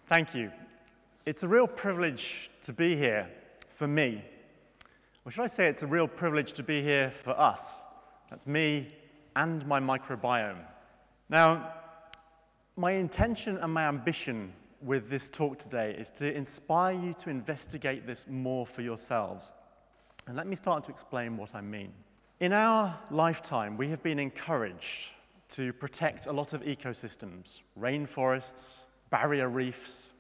Thank you. It's a real privilege to be here for me. Or should I say it's a real privilege to be here for us. That's me and my microbiome. Now, my intention and my ambition with this talk today is to inspire you to investigate this more for yourselves. And let me start to explain what I mean. In our lifetime, we have been encouraged to protect a lot of ecosystems, rainforests, barrier reefs,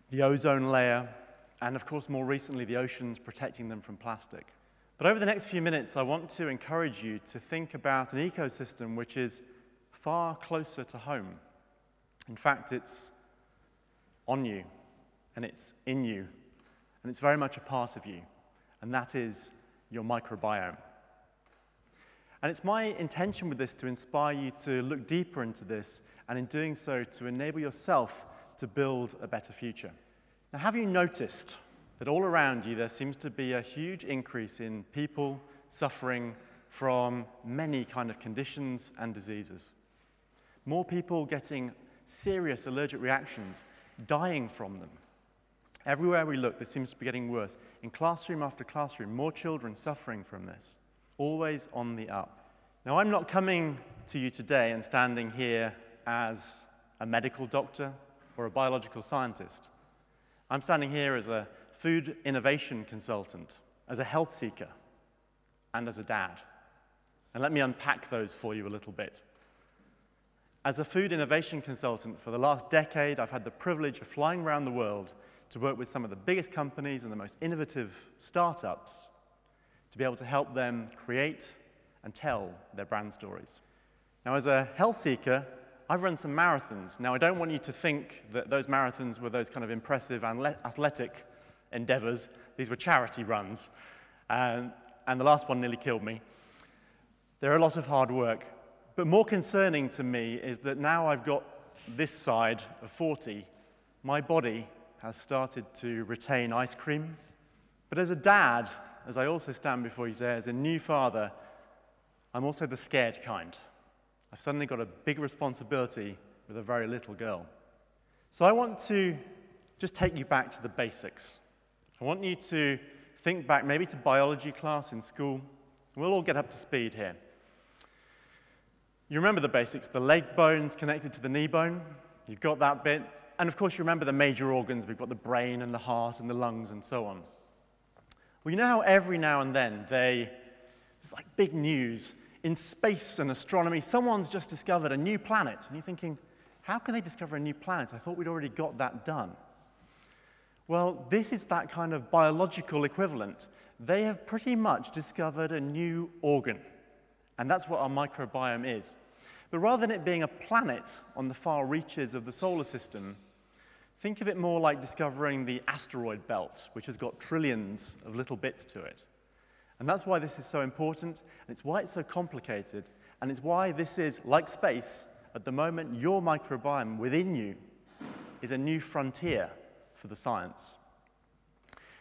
the ozone layer, and of course, more recently, the oceans, protecting them from plastic. But over the next few minutes, I want to encourage you to think about an ecosystem which is far closer to home. In fact, it's on you, and it's in you, and it's very much a part of you, and that is your microbiome. And it's my intention with this to inspire you to look deeper into this, and in doing so, to enable yourself to build a better future. Now, have you noticed that all around you there seems to be a huge increase in people suffering from many kind of conditions and diseases? More people getting serious allergic reactions, dying from them. Everywhere we look, this seems to be getting worse. In classroom after classroom, more children suffering from this. Always on the up. Now, I'm not coming to you today and standing here as a medical doctor or a biological scientist. I'm standing here as a food innovation consultant, as a health seeker, and as a dad. And let me unpack those for you a little bit. As a food innovation consultant for the last decade, I've had the privilege of flying around the world to work with some of the biggest companies and the most innovative startups to be able to help them create and tell their brand stories. Now, as a health seeker, I've run some marathons. Now, I don't want you to think that those marathons were those kind of impressive and athletic endeavors. These were charity runs, and the last one nearly killed me. They're a lot of hard work, but more concerning to me is that now I've got this side of 40, my body has started to retain ice cream. But as a dad, as I also stand before you today, as a new father, I'm also the scared kind. I've suddenly got a big responsibility with a very little girl. So I want to just take you back to the basics. I want you to think back maybe to biology class in school. We'll all get up to speed here. You remember the basics, the leg bone's connected to the knee bone. You've got that bit. And of course, you remember the major organs. We've got the brain and the heart and the lungs and so on. Well, you know how every now and then there's like big news in space and astronomy. Someone's just discovered a new planet. And you're thinking, how can they discover a new planet? I thought we'd already got that done. Well, this is that kind of biological equivalent. They have pretty much discovered a new organ. And that's what our microbiome is. But rather than it being a planet on the far reaches of the solar system, think of it more like discovering the asteroid belt, which has got trillions of little bits to it. And that's why this is so important, and it's why it's so complicated, and it's why this is, like space, at the moment, your microbiome within you is a new frontier for the science.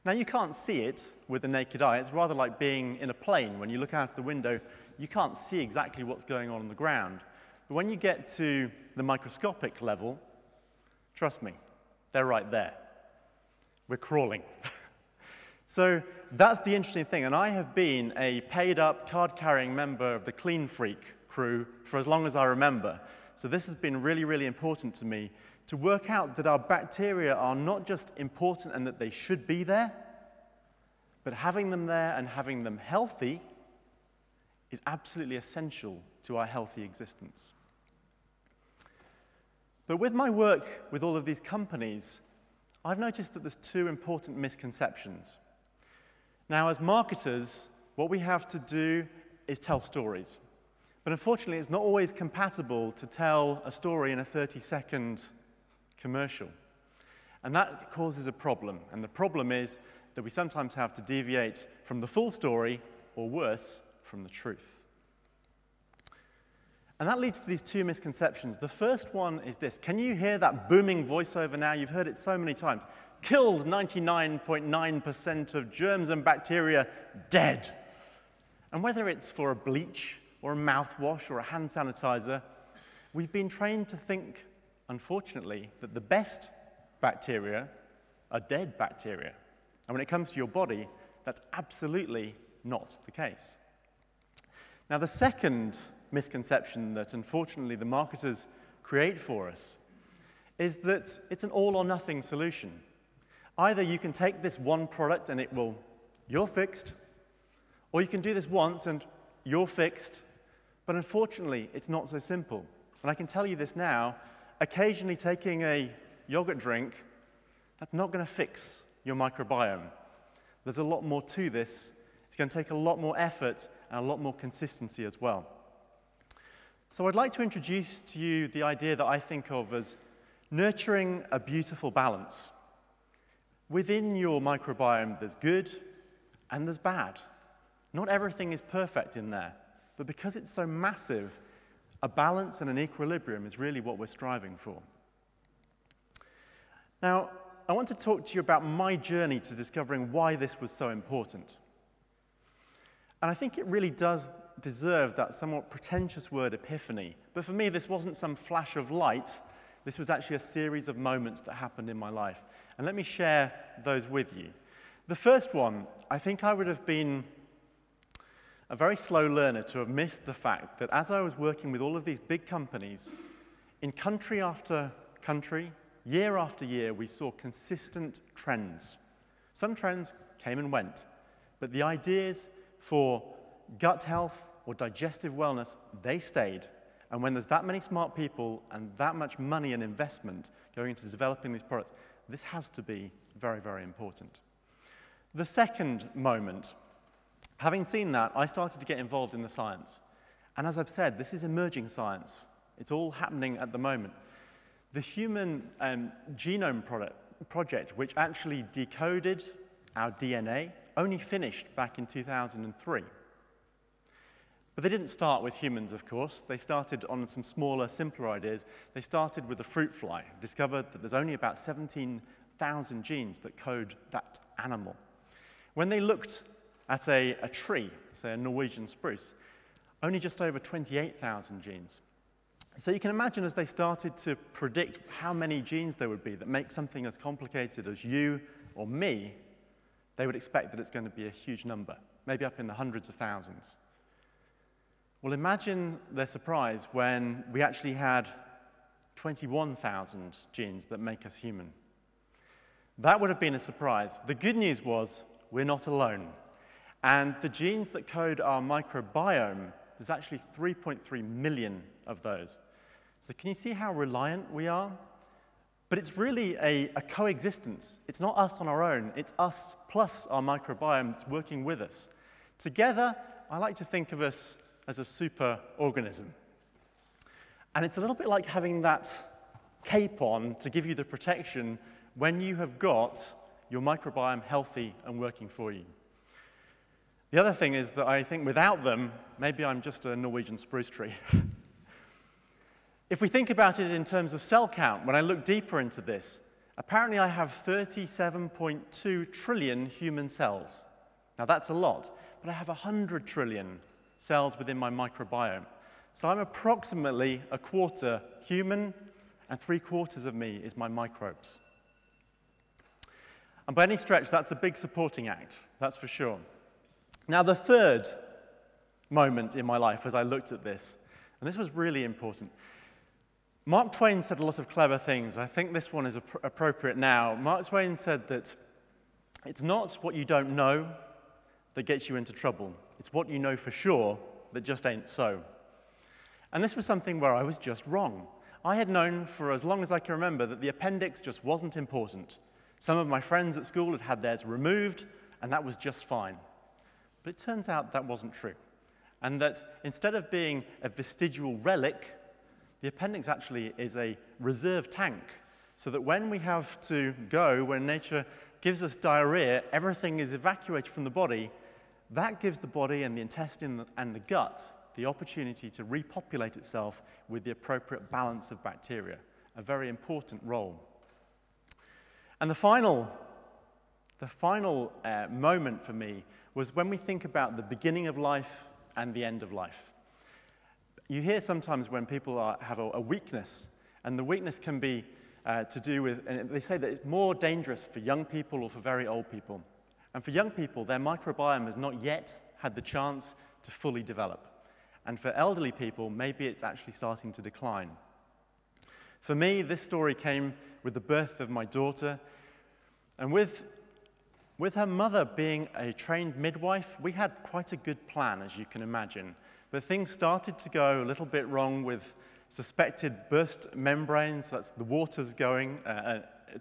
Now, you can't see it with the naked eye. It's rather like being in a plane. When you look out the window, you can't see exactly what's going on the ground. But when you get to the microscopic level, trust me, they're right there. We're crawling. So that's the interesting thing. And I have been a paid-up, card-carrying member of the Clean Freak crew for as long as I remember. So this has been really, really important to me to work out that our bacteria are not just important and that they should be there, but having them there and having them healthy is absolutely essential to our healthy existence. But with my work with all of these companies, I've noticed that there's two important misconceptions. Now, as marketers, what we have to do is tell stories. But unfortunately, it's not always compatible to tell a story in a 30-second commercial. And that causes a problem. And the problem is that we sometimes have to deviate from the full story, or worse, from the truth. And that leads to these two misconceptions. The first one is this. Can you hear that booming voiceover now? You've heard it so many times. Kills 99.9% of germs and bacteria, dead. And whether it's for a bleach or a mouthwash or a hand sanitizer, we've been trained to think, unfortunately, that the best bacteria are dead bacteria. And when it comes to your body, that's absolutely not the case. Now, the second misconception that unfortunately the marketers create for us is that it's an all-or-nothing solution. Either you can take this one product and you're fixed, or you can do this once and you're fixed. But unfortunately, it's not so simple. And I can tell you this now, occasionally taking a yogurt drink, that's not going to fix your microbiome. There's a lot more to this. It's going to take a lot more effort and a lot more consistency as well. So I'd like to introduce to you the idea that I think of as nurturing a beautiful balance. Within your microbiome, there's good and there's bad. Not everything is perfect in there, but because it's so massive, a balance and an equilibrium is really what we're striving for. Now, I want to talk to you about my journey to discovering why this was so important. And I think it really does deserve that somewhat pretentious word epiphany. But for me, this wasn't some flash of light. This was actually a series of moments that happened in my life. And let me share those with you. The first one, I think I would have been a very slow learner to have missed the fact that as I was working with all of these big companies, in country after country, year after year, we saw consistent trends. Some trends came and went, but the ideas for gut health or digestive wellness, they stayed. And when there's that many smart people and that much money and investment going into developing these products, this has to be very, very important. The second moment, having seen that, I started to get involved in the science. And as I've said, this is emerging science. It's all happening at the moment. The Human Genome Project, which actually decoded our DNA, only finished back in 2003. But they didn't start with humans, of course. They started on some smaller, simpler ideas. They started with the fruit fly, discovered that there's only about 17,000 genes that code that animal. When they looked at a tree, say a Norwegian spruce, only just over 28,000 genes. So you can imagine as they started to predict how many genes there would be that make something as complicated as you or me, they would expect that it's going to be a huge number, maybe up in the hundreds of thousands. Well, imagine their surprise when we actually had 21,000 genes that make us human. That would have been a surprise. The good news was we're not alone. And the genes that code our microbiome, there's actually 3.3 million of those. So can you see how reliant we are? But it's really a coexistence. It's not us on our own. It's us plus our microbiome that's working with us. Together, I like to think of us as a super organism. And it's a little bit like having that cape on to give you the protection when you have got your microbiome healthy and working for you. The other thing is that I think without them, maybe I'm just a Norwegian spruce tree. If we think about it in terms of cell count, when I look deeper into this, apparently I have 37.2 trillion human cells. Now that's a lot, but I have 100 trillion cells within my microbiome. So I'm approximately a quarter human, and 3/4 of me is my microbes. And by any stretch, that's a big supporting act, that's for sure. Now, the third moment in my life as I looked at this, and this was really important. Mark Twain said a lot of clever things. I think this one is appropriate now. Mark Twain said that it's not what you don't know that gets you into trouble. It's what you know for sure that just ain't so. And this was something where I was just wrong. I had known for as long as I can remember that the appendix just wasn't important. Some of my friends at school had had theirs removed, and that was just fine. But it turns out that wasn't true. And that instead of being a vestigial relic, the appendix actually is a reserve tank, so that when we have to go, when nature gives us diarrhea, everything is evacuated from the body. That gives the body and the intestine and the gut the opportunity to repopulate itself with the appropriate balance of bacteria, a very important role. And the final moment for me was when we think about the beginning of life and the end of life. You hear sometimes when people have a weakness, and the weakness can be to do with, and they say that it's more dangerous for young people or for very old people. And for young people, their microbiome has not yet had the chance to fully develop. And for elderly people, maybe it's actually starting to decline. For me, this story came with the birth of my daughter. And with her mother being a trained midwife, we had quite a good plan, as you can imagine. But things started to go a little bit wrong with suspected burst membranes, that's the waters going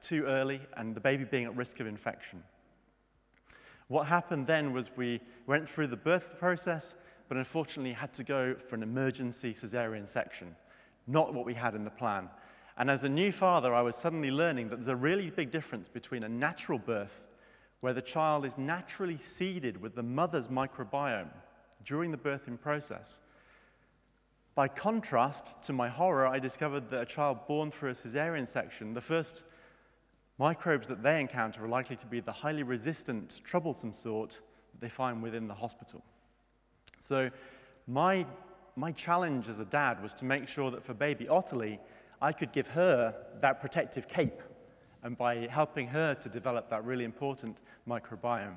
too early, and the baby being at risk of infection. What happened then was we went through the birth process, but unfortunately had to go for an emergency Caesarean-section, not what we had in the plan. And as a new father, I was suddenly learning that there's a really big difference between a natural birth, where the child is naturally seeded with the mother's microbiome during the birthing process. By contrast, to my horror, I discovered that a child born through a Caesarean-section, the first microbes that they encounter are likely to be the highly resistant, troublesome sort that they find within the hospital. So my challenge as a dad was to make sure that for baby Ottilie, I could give her that protective cape, and by helping her to develop that really important microbiome.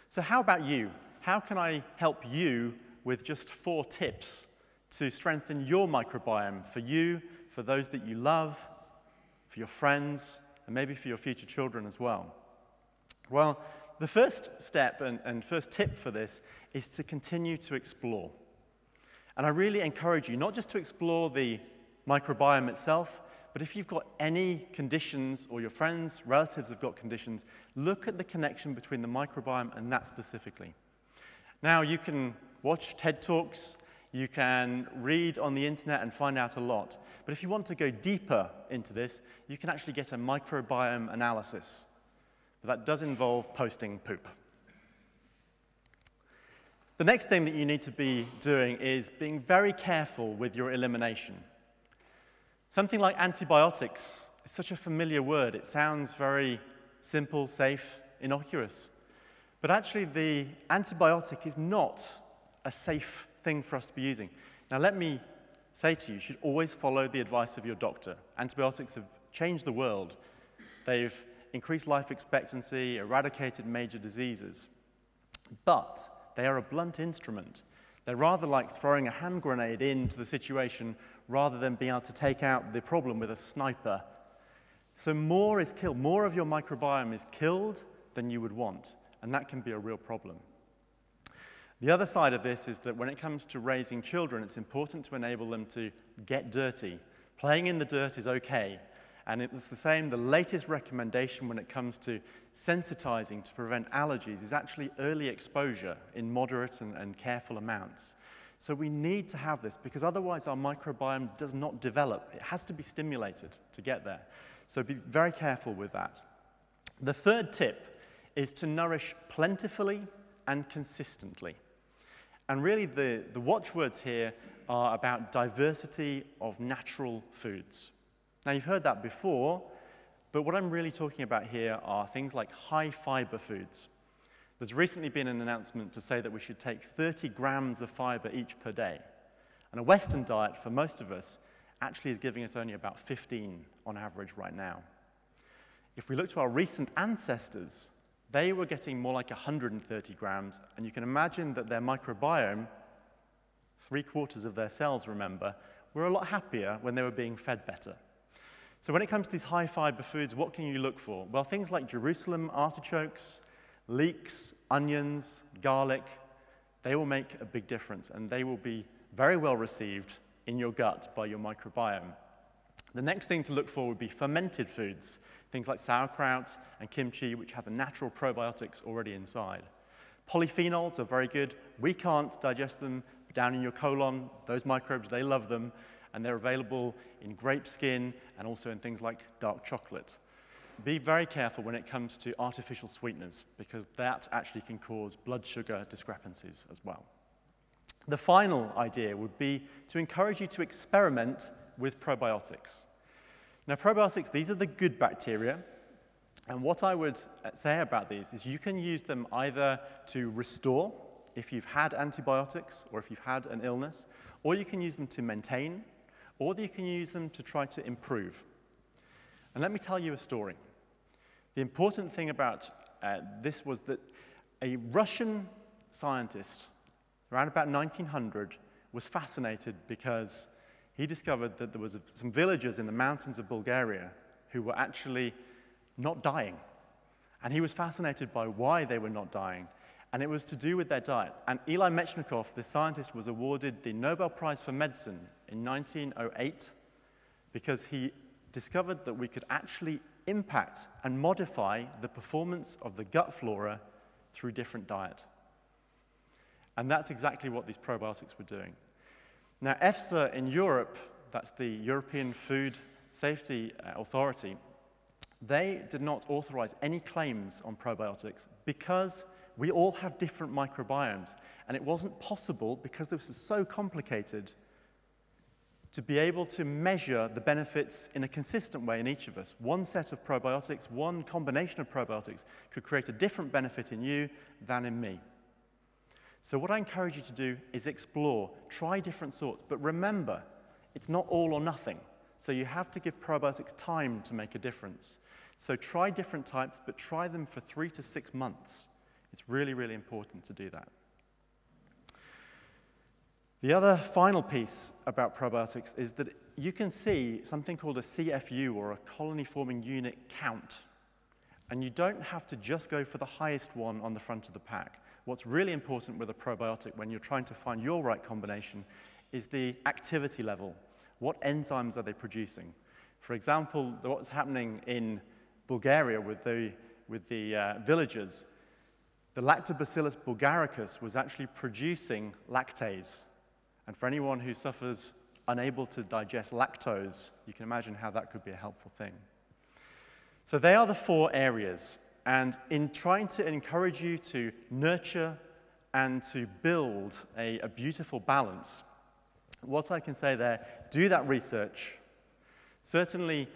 So how about you? How can I help you with just 4 tips to strengthen your microbiome for you, for those that you love, for your friends, and maybe for your future children as well? Well, the first step and first tip for this is to continue to explore. And I really encourage you not just to explore the microbiome itself, but if you've got any conditions or your friends, relatives have got conditions, look at the connection between the microbiome and that specifically. Now, you can watch TED Talks, you can read on the internet and find out a lot. But if you want to go deeper into this, you can actually get a microbiome analysis. But that does involve posting poop. The next thing that you need to be doing is being very careful with your elimination. Something like antibiotics is such a familiar word. It sounds very simple, safe, innocuous. But actually, the antibiotic is not a safe thing for us to be using. Now, let me say to you, you should always follow the advice of your doctor. Antibiotics have changed the world. They've increased life expectancy, eradicated major diseases. But they are a blunt instrument. They're rather like throwing a hand grenade into the situation rather than being able to take out the problem with a sniper. So more is killed. More of your microbiome is killed than you would want, and that can be a real problem. The other side of this is that when it comes to raising children, it's important to enable them to get dirty. Playing in the dirt is okay. And it's the same, the latest recommendation when it comes to sensitizing to prevent allergies is actually early exposure in moderate and careful amounts. So we need to have this because otherwise our microbiome does not develop. It has to be stimulated to get there. So be very careful with that. The third tip is to nourish plentifully and consistently. And really the watchwords here are about diversity of natural foods. Now, you've heard that before, but what I'm really talking about here are things like high-fiber foods. There's recently been an announcement to say that we should take 30 grams of fiber each per day. And a Western diet, for most of us, actually is giving us only about 15 on average right now. If we look to our recent ancestors, they were getting more like 130 grams, and you can imagine that their microbiome, 3/4 of their cells, remember, were a lot happier when they were being fed better. So when it comes to these high-fiber foods, what can you look for? Well, things like Jerusalem artichokes, leeks, onions, garlic, they will make a big difference, and they will be very well received in your gut by your microbiome. The next thing to look for would be fermented foods, things like sauerkraut and kimchi, which have the natural probiotics already inside. Polyphenols are very good. We can't digest them, but down in your colon, those microbes, they love them, and they're available in grape skin and also in things like dark chocolate. Be very careful when it comes to artificial sweeteners, because that actually can cause blood sugar discrepancies as well. The final idea would be to encourage you to experiment with probiotics. Now, probiotics, these are the good bacteria, and what I would say about these is you can use them either to restore, if you've had antibiotics or if you've had an illness, or you can use them to maintain, or you can use them to try to improve. And let me tell you a story. The important thing about this was that a Russian scientist around about 1900 was fascinated because he discovered that there was some villagers in the mountains of Bulgaria who were actually not dying. And he was fascinated by why they were not dying. And it was to do with their diet. And Eli Mechnikov, the scientist, was awarded the Nobel Prize for Medicine in 1908 because he discovered that we could actually impact and modify the performance of the gut flora through different diet. And that's exactly what these probiotics were doing. Now, EFSA in Europe, that's the European Food Safety Authority, they did not authorize any claims on probiotics because we all have different microbiomes. And it wasn't possible, because this is so complicated, to be able to measure the benefits in a consistent way in each of us. One set of probiotics, one combination of probiotics could create a different benefit in you than in me. So what I encourage you to do is explore, try different sorts, but remember, it's not all or nothing. So you have to give probiotics time to make a difference. So try different types, but try them for 3 to 6 months. It's really, really important to do that. The other final piece about probiotics is that you can see something called a CFU, or a colony-forming unit count. And you don't have to just go for the highest one on the front of the pack. What's really important with a probiotic when you're trying to find your right combination is the activity level. What enzymes are they producing? For example, what's happening in Bulgaria with the villagers, the Lactobacillus bulgaricus was actually producing lactase. And for anyone who suffers unable to digest lactose, you can imagine how that could be a helpful thing. So they are the 4 areas. And in trying to encourage you to nurture and to build a beautiful balance, what I can say there, do that research. Certainly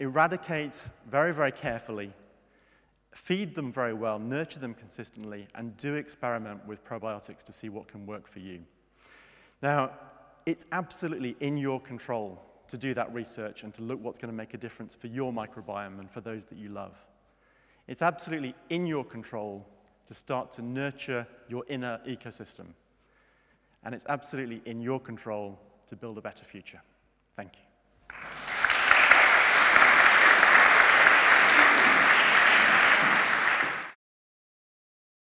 eradicate very, very carefully. Feed them very well, nurture them consistently, and do experiment with probiotics to see what can work for you. Now, it's absolutely in your control to do that research and to look what's going to make a difference for your microbiome and for those that you love. It's absolutely in your control to start to nurture your inner ecosystem. And it's absolutely in your control to build a better future. Thank you.